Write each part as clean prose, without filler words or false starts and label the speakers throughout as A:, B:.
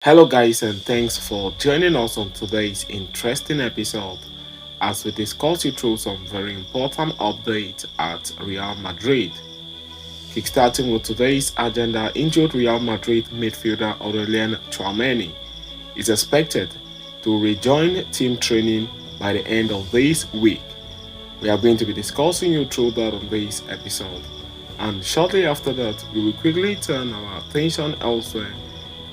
A: Hello, guys, and thanks for joining us on today's interesting episode as we discuss you through some very important updates at Real Madrid. Kickstarting with today's agenda, injured Real Madrid midfielder Aurelien Tchouaméni is expected to rejoin team training by the end of this week. We are going to be discussing you through that on this episode. And shortly after that, we will quickly turn our attention elsewhere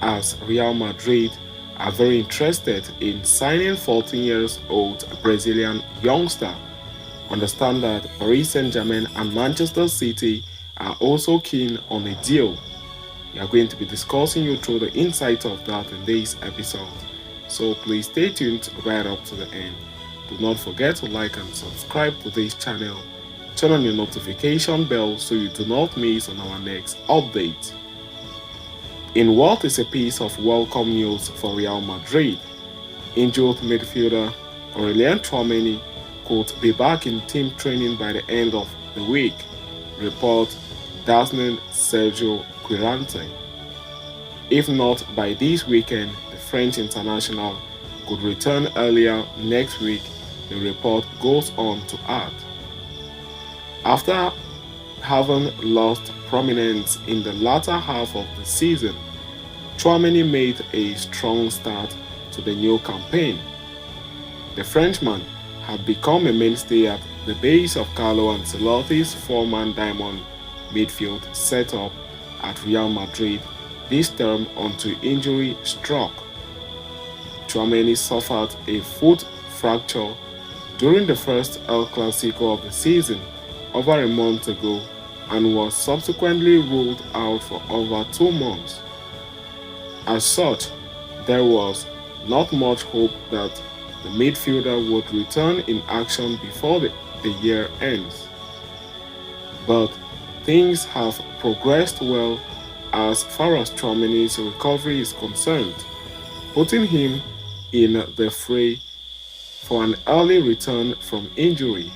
A: as Real Madrid are very interested in signing 14 years old Brazilian youngster. Understand that Paris Saint-Germain and Manchester City are also keen on a deal. We are going to be discussing you through the insight of that in this episode. So please stay tuned right up to the end. Do not forget to like and subscribe to this channel. Turn on your notification bell so you do not miss on our next update. In what is a piece of welcome news for Real Madrid, injured midfielder Aurelien Tchouaméni could be back in team training by the end of the week, report dazzling Sergio Quirante. If not by this weekend, the French international could return earlier next week, the report goes on to add. After having lost prominence in the latter half of the season, Tchouaméni made a strong start to the new campaign. The Frenchman had become a mainstay at the base of Carlo Ancelotti's four-man diamond midfield setup at Real Madrid this term until injury struck. Tchouaméni suffered a foot fracture during the first El Clasico of the season over a month ago and was subsequently ruled out for over 2 months. As such, there was not much hope that the midfielder would return in action before the year ends. But things have progressed well as far as Tchouaméni's recovery is concerned, putting him in the fray for an early return from injury.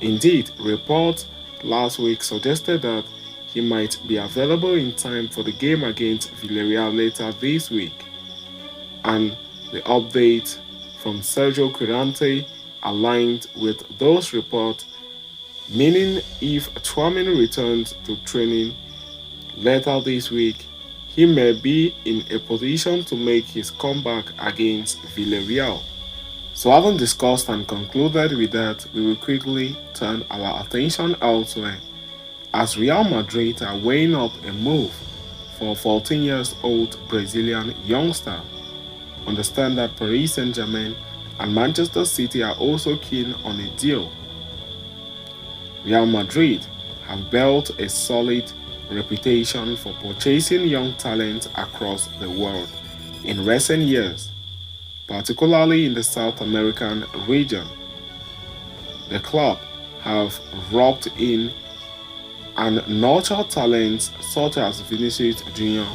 A: Indeed, reports last week suggested that he might be available in time for the game against Villarreal later this week. And the update from Sergio Quirante aligned with those reports, meaning if Tchouaméni returns to training later this week, he may be in a position to make his comeback against Villarreal. So having discussed and concluded with that, we will quickly turn our attention elsewhere as Real Madrid are weighing up a move for 14 years old Brazilian youngster. Understand that Paris Saint-Germain and Manchester City are also keen on a deal. Real Madrid have built a solid reputation for purchasing young talent across the world in recent years, particularly in the South American region. The club have roped in and nurtured talents such as Vinicius Jr.,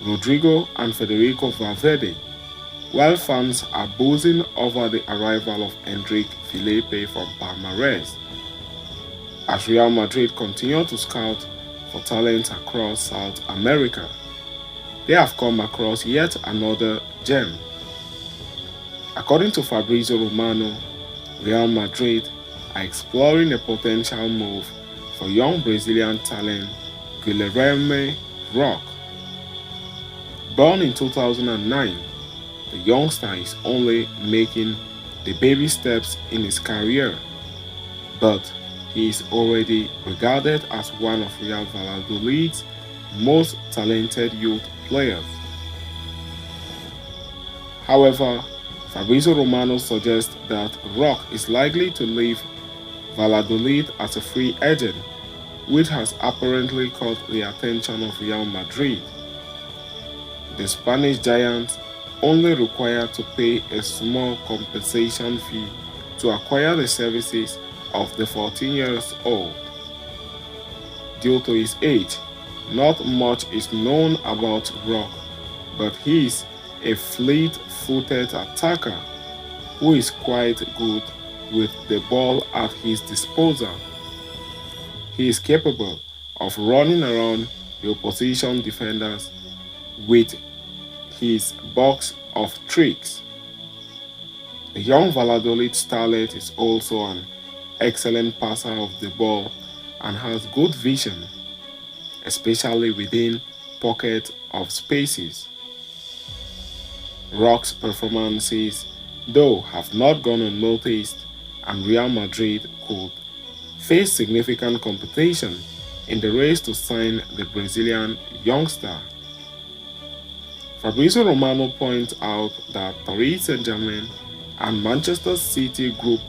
A: Rodrigo, and Federico Valverde, while fans are buzzing over the arrival of Enrique Felipe from Palmares. As Real Madrid continue to scout for talent across South America, they have come across yet another gem. According to Fabrizio Romano, Real Madrid are exploring a potential move for young Brazilian talent Guilherme Ruck. Born in 2009, the youngster is only making the baby steps in his career, but he is already regarded as one of Real Valladolid's most talented youth players. However, Fabrizio Romano suggests that Ruck is likely to leave Valladolid as a free agent, which has apparently caught the attention of Real Madrid. The Spanish giants only required to pay a small compensation fee to acquire the services of the 14 years old. Due to his age, not much is known about Ruck, but he is a fleet-footed attacker who is quite good with the ball at his disposal. He is capable of running around the opposition defenders with his box of tricks. The young Valladolid starlet is also an excellent passer of the ball and has good vision, especially within pocket of spaces. Ruck's performances, though, have not gone unnoticed, and Real Madrid could face significant competition in the race to sign the Brazilian youngster. Fabrizio Romano points out that Paris Saint-Germain and Manchester City group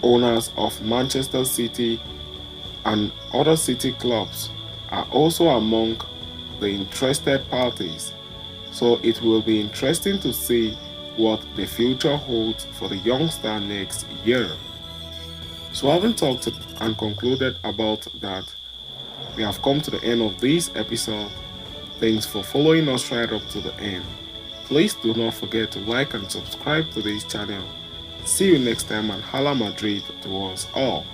A: owners of Manchester City and other city clubs are also among the interested parties, so it will be interesting to see what the future holds for the youngster next year. So, having talked and concluded about that, we have come to the end of this episode. Thanks for following us right up to the end. Please do not forget to like and subscribe to this channel. See you next time, and Hala Madrid to us all.